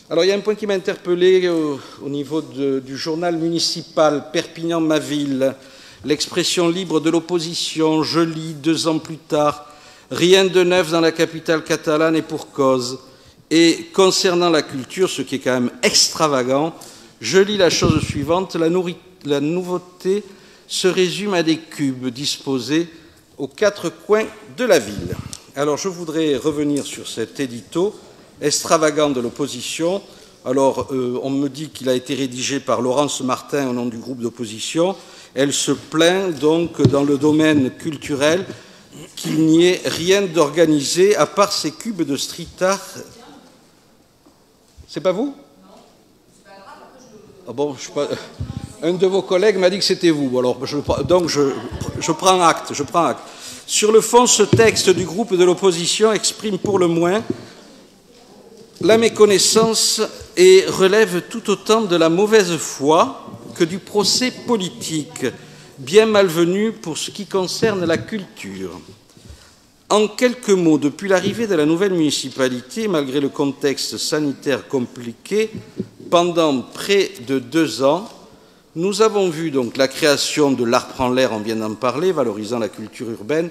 Alors, il y a un point qui m'a interpellé au niveau du journal municipal Perpignan, ma ville. L'expression libre de l'opposition, je lis 2 ans plus tard, rien de neuf dans la capitale catalane et pour cause. Et concernant la culture, ce qui est quand même extravagant, je lis la chose suivante, la nouveauté se résume à des cubes disposés aux 4 coins de la ville. Alors je voudrais revenir sur cet édito extravagant de l'opposition. Alors on me dit qu'il a été rédigé par Laurence Martin au nom du groupe d'opposition. Elle se plaint donc dans le domaine culturel qu'il n'y ait rien d'organisé à part ces cubes de street art. C'est pas vous? Ah bon, je sais pas. Un de vos collègues m'a dit que c'était vous. Alors, donc je prends acte. Sur le fond, ce texte du groupe de l'opposition exprime pour le moins la méconnaissance et relève tout autant de la mauvaise foi que du procès politique, bien malvenu pour ce qui concerne la culture. En quelques mots, depuis l'arrivée de la nouvelle municipalité, malgré le contexte sanitaire compliqué, pendant près de 2 ans, nous avons vu donc la création de l'Art prend l'air, on vient d'en parler, valorisant la culture urbaine,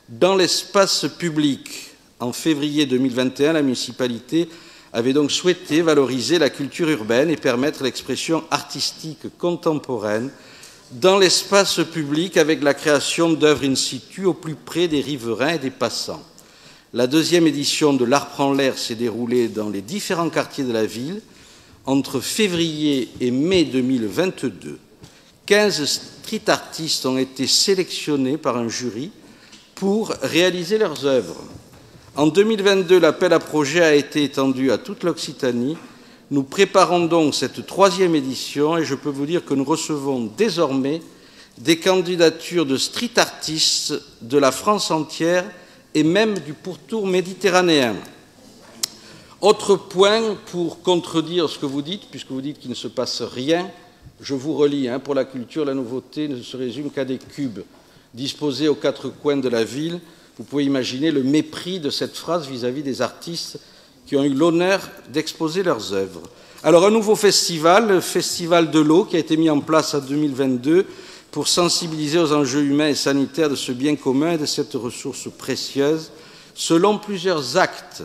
dans l'espace public. En février 2021, la municipalité avait donc souhaité valoriser la culture urbaine et permettre l'expression artistique contemporaine dans l'espace public avec la création d'œuvres in situ au plus près des riverains et des passants. La 2e édition de l'Art prend l'air s'est déroulée dans les différents quartiers de la ville entre février et mai 2022. 15 street artistes ont été sélectionnés par un jury pour réaliser leurs œuvres. En 2022, l'appel à projet a été étendu à toute l'Occitanie. Nous préparons donc cette 3e édition et je peux vous dire que nous recevons désormais des candidatures de street artistes de la France entière et même du pourtour méditerranéen. Autre point pour contredire ce que vous dites, puisque vous dites qu'il ne se passe rien, je vous relis, pour la culture, la nouveauté ne se résume qu'à des cubes disposés aux 4 coins de la ville. Vous pouvez imaginer le mépris de cette phrase vis-à-vis des artistes qui ont eu l'honneur d'exposer leurs œuvres. Alors un nouveau festival, le Festival de l'eau, qui a été mis en place en 2022 pour sensibiliser aux enjeux humains et sanitaires de ce bien commun et de cette ressource précieuse, selon plusieurs actes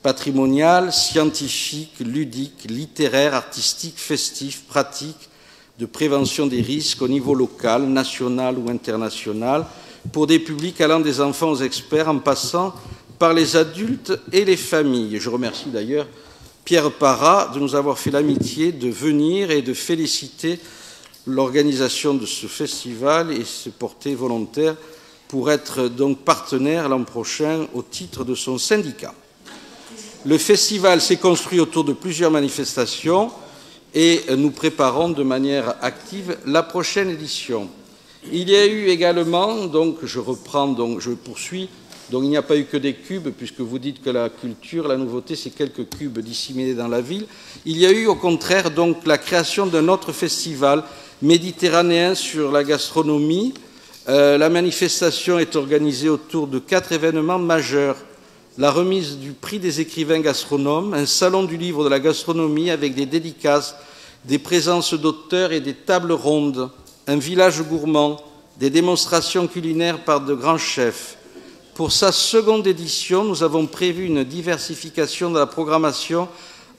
patrimonial, scientifique, ludique, littéraire, artistique, festif, pratique, de prévention des risques au niveau local, national ou international, pour des publics allant des enfants aux experts en passant par les adultes et les familles. Je remercie d'ailleurs Pierre Parra de nous avoir fait l'amitié de venir et de féliciter l'organisation de ce festival et se porter volontaire pour être donc partenaire l'an prochain au titre de son syndicat. Le festival s'est construit autour de plusieurs manifestations et nous préparons de manière active la prochaine édition. Il y a eu également, donc je poursuis, donc il n'y a pas eu que des cubes, puisque vous dites que la culture, la nouveauté, c'est quelques cubes disséminés dans la ville. Il y a eu au contraire donc la création d'un autre festival méditerranéen sur la gastronomie. La manifestation est organisée autour de 4 événements majeurs. La remise du prix des écrivains gastronomes, un salon du livre de la gastronomie avec des dédicaces, des présences d'auteurs et des tables rondes, un village gourmand, des démonstrations culinaires par de grands chefs. Pour sa 2e édition, nous avons prévu une diversification de la programmation,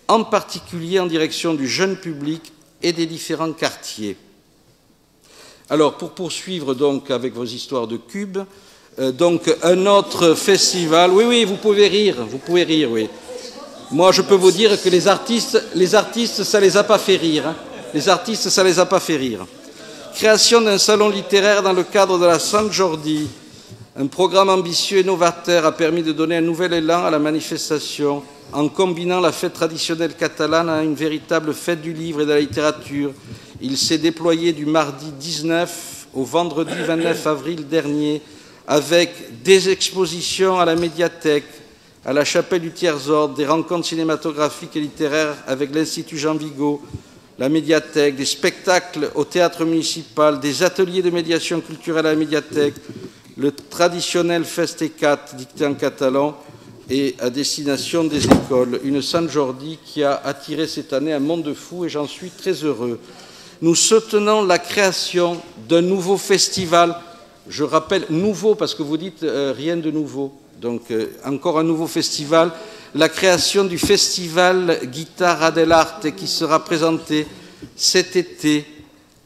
en particulier en direction du jeune public et des différents quartiers. Alors, pour poursuivre donc avec vos histoires de cubes, donc un autre festival. Oui, vous pouvez rire, oui. Moi, je peux vous dire que les artistes, ça les a pas fait rire. Les artistes, ça les a pas fait rire. Création d'un salon littéraire dans le cadre de la Sant Jordi. Un programme ambitieux et novateur a permis de donner un nouvel élan à la manifestation en combinant la fête traditionnelle catalane à une véritable fête du livre et de la littérature. Il s'est déployé du mardi 19 au vendredi 29 avril dernier avec des expositions à la médiathèque, à la chapelle du Tiers-Ordre, des rencontres cinématographiques et littéraires avec l'Institut Jean Vigo, la médiathèque, des spectacles au théâtre municipal, des ateliers de médiation culturelle à la médiathèque, le traditionnel Festecat dicté en catalan, et à destination des écoles. Une San Jordi qui a attiré cette année un monde de fous et j'en suis très heureux. Nous soutenons la création d'un nouveau festival. Je rappelle nouveau parce que vous dites rien de nouveau. Donc encore un nouveau festival. La création du festival Guitarra dell'Arte qui sera présenté cet été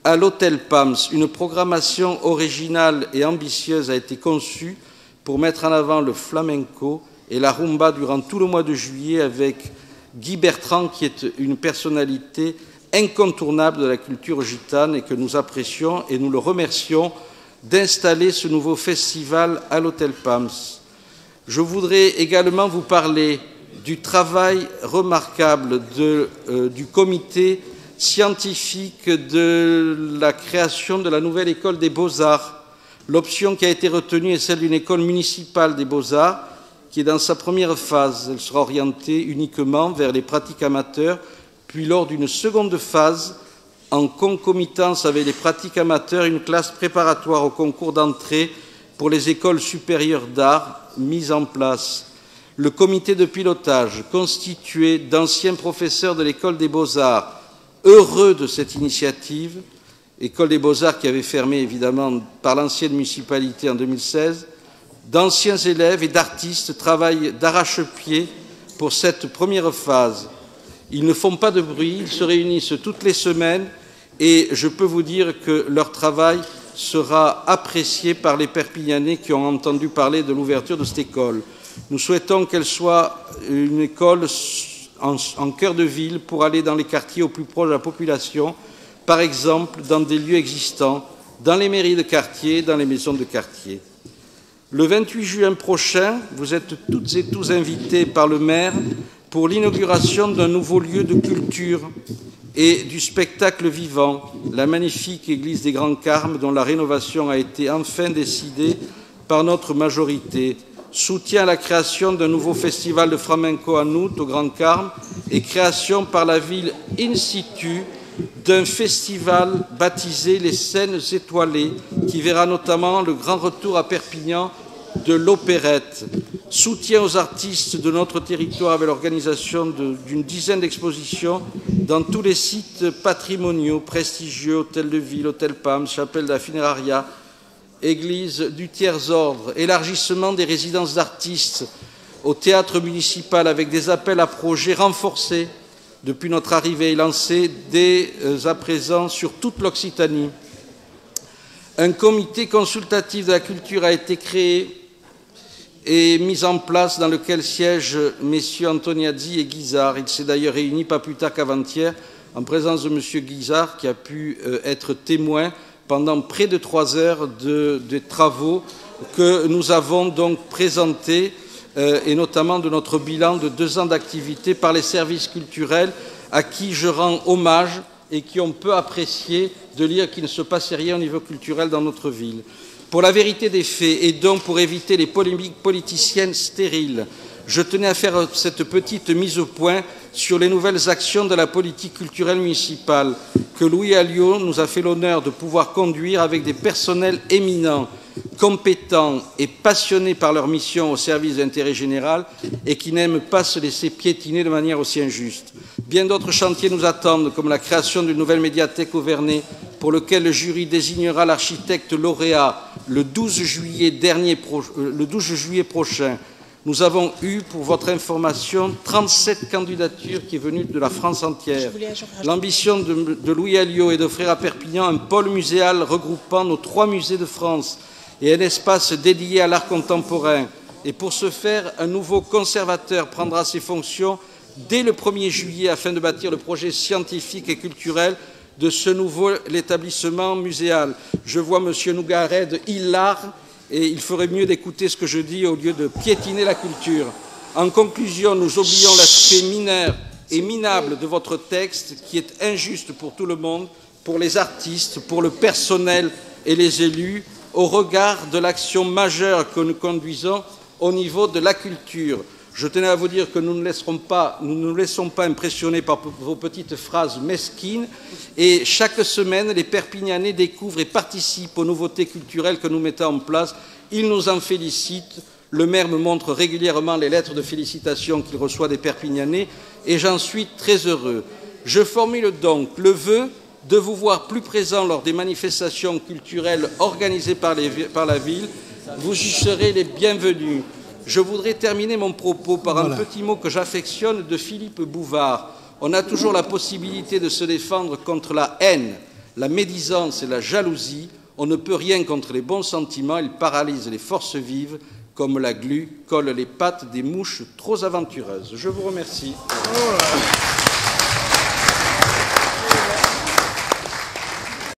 à l'Hôtel Pams. Une programmation originale et ambitieuse a été conçue pour mettre en avant le flamenco et la rumba durant tout le mois de juillet avec Guy Bertrand qui est une personnalité incontournable de la culture gitane et que nous apprécions et nous le remercions d'installer ce nouveau festival à l'Hôtel Pams. Je voudrais également vous parler du travail remarquable du comité scientifique de la création de la nouvelle école des Beaux-Arts. L'option qui a été retenue est celle d'une école municipale des Beaux-Arts qui est dans sa première phase. Elle sera orientée uniquement vers les pratiques amateurs, puis lors d'une seconde phase, en concomitance avec les pratiques amateurs, une classe préparatoire au concours d'entrée pour les écoles supérieures d'art mise en place. Le comité de pilotage, constitué d'anciens professeurs de l'école des Beaux-Arts, heureux de cette initiative, école des Beaux-Arts qui avait fermé évidemment par l'ancienne municipalité en 2016, d'anciens élèves et d'artistes travaillent d'arrache-pied pour cette première phase. Ils ne font pas de bruit, ils se réunissent toutes les semaines et je peux vous dire que leur travail sera apprécié par les Perpignanais qui ont entendu parler de l'ouverture de cette école. Nous souhaitons qu'elle soit une école en cœur de ville pour aller dans les quartiers au plus proche de la population, par exemple dans des lieux existants, dans les mairies de quartier, dans les maisons de quartier. Le 28 juin prochain, vous êtes toutes et tous invités par le maire pour l'inauguration d'un nouveau lieu de culture et du spectacle vivant, la magnifique église des Grands Carmes dont la rénovation a été enfin décidée par notre majorité. Soutien à la création d'un nouveau festival de flamenco en août au Grand Carme et création par la ville in situ d'un festival baptisé les Scènes étoilées qui verra notamment le grand retour à Perpignan de l'opérette. Soutien aux artistes de notre territoire avec l'organisation d'une dizaine d'expositions dans tous les sites patrimoniaux prestigieux, hôtel de ville, hôtel Pam, chapelle de la Funeraria, église du tiers-ordre, élargissement des résidences d'artistes au théâtre municipal avec des appels à projets renforcés depuis notre arrivée et lancés dès à présent sur toute l'Occitanie. Un comité consultatif de la culture a été créé et mis en place dans lequel siègent messieurs Antoniazzi et Guizard. Il s'est d'ailleurs réuni pas plus tard qu'avant-hier en présence de monsieur Guizard qui a pu être témoin pendant près de 3 heures des travaux que nous avons donc présentés et notamment de notre bilan de 2 ans d'activité par les services culturels à qui je rends hommage et qui ont peu apprécié de lire qu'il ne se passait rien au niveau culturel dans notre ville. Pour la vérité des faits et donc pour éviter les polémiques politiciennes stériles, je tenais à faire cette petite mise au point sur les nouvelles actions de la politique culturelle municipale que Louis Alliot nous a fait l'honneur de pouvoir conduire avec des personnels éminents, compétents et passionnés par leur mission au service de l'intérêt général et qui n'aiment pas se laisser piétiner de manière aussi injuste. Bien d'autres chantiers nous attendent, comme la création d'une nouvelle médiathèque au Vernet, pour lequel le jury désignera l'architecte lauréat le 12 juillet prochain. Nous avons eu, pour votre information, 37 candidatures qui est venue de la France entière. L'ambition de Louis Alliot est d'offrir à Perpignan un pôle muséal regroupant nos 3 musées de France et un espace dédié à l'art contemporain. Et pour ce faire, un nouveau conservateur prendra ses fonctions dès le 1er juillet afin de bâtir le projet scientifique et culturel de ce nouveau établissement muséal. Je vois M. Nougared hilar et il ferait mieux d'écouter ce que je dis au lieu de piétiner la culture. En conclusion, nous oublions l'aspect mineur et minable de votre texte qui est injuste pour tout le monde, pour les artistes, pour le personnel et les élus, au regard de l'action majeure que nous conduisons au niveau de la culture. Je tenais à vous dire que nous ne nous laissons pas impressionner par vos petites phrases mesquines et chaque semaine, les Perpignanais découvrent et participent aux nouveautés culturelles que nous mettons en place. Ils nous en félicitent. Le maire me montre régulièrement les lettres de félicitations qu'il reçoit des Perpignanais et j'en suis très heureux. Je formule donc le vœu de vous voir plus présent lors des manifestations culturelles organisées par la ville. Vous y serez les bienvenus. Je voudrais terminer mon propos par un petit mot que j'affectionne de Philippe Bouvard. On a toujours la possibilité de se défendre contre la haine, la médisance et la jalousie. On ne peut rien contre les bons sentiments, ils paralysent les forces vives, comme la glu colle les pattes des mouches trop aventureuses. Je vous remercie.